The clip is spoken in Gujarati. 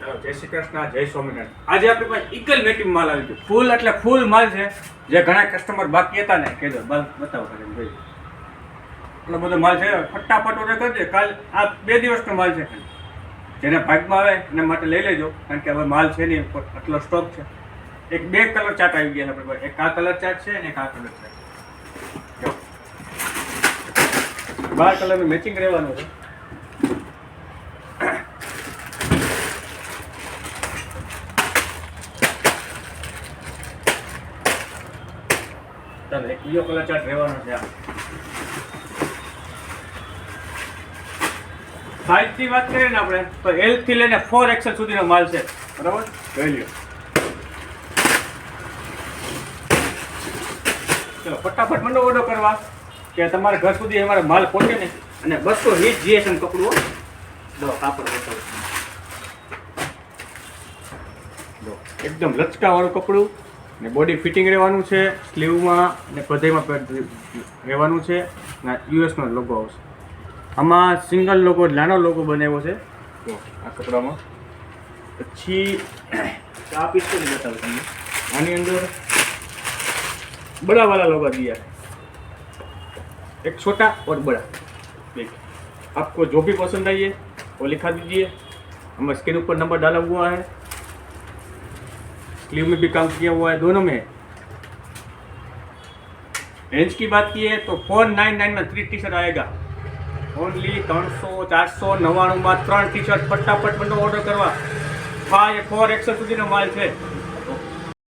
ચાલો, જય શ્રી કૃષ્ણ, જય સ્વામિનારાયણ। આજે આપણી પાસે ઈગલ મેટિંગ માલ આવી ગયો, ફૂલ એટલે ફૂલ માલ છે। જે ઘણા કસ્ટમર બાકી હતા ને કહેજો બતાવો કરીને જોઈ એટલો બધો માલ છે, ફટાફટ ઓર્ડર કરી દે। કાલ આ 2 દિવસનો માલ છે, જેને ભાગમાં આવે એના માટે લઈ લેજો, કારણ કે હવે માલ છે નહીં, આટલો સ્ટોક છે। એક 2 કલર ચાર્ટ આવી ગયા છે આપણી પાસે, એક આ કલર ચાર્ટ છે અને એક આ કલર ચાર્ટ। 12 કલરનું મેચિંગ રહેવાનું છે। ચાલો, એક બીજો કલર ચાર્ટ રહેવાનો છે। સાઈઝની વાત કરીએ ને આપણે તો L થી લઈને 4XL સુધીનો માલ છે, બરાબર? જોઈ લ્યો। ચલો ફટાફટ મને ઓર્ડર કરવા કે તમારા ઘર સુધી અમારો માલ પહોંચે ને, અને 220 GSM કપડું દો કાપડ બતાવું દો, એકદમ લચકાવાળું કપડું ને બોડી ફિટિંગ રહેવાનું છે, સ્લીવમાં ને પધેમાં રહેવાનું છે ને US નો લોગો આવશે। આમાં સિંગલ લોગો, નાનો લોગો બનાવ્યો છે તો આ કપડામાં। પછી આ પીસ કરી બતાવું તમને, આની અંદર बड़ा वाला लोगो दिया है, एक छोटा और बड़ा। देखिए, आपको जो भी पसंद आई है वो लिखा दीजिए। हमारे स्क्रीन ऊपर नंबर डाला हुआ है, स्लीव में भी काम किया हुआ है, दोनों में। रेंज की बात की है तो 499 में 3 टी-शर्ट आएगा, ओनली 300 499 में 3 टी-शर्ट। फटाफट મને ઓર્ડર કરવા 4XL સુધીનો માલ છે।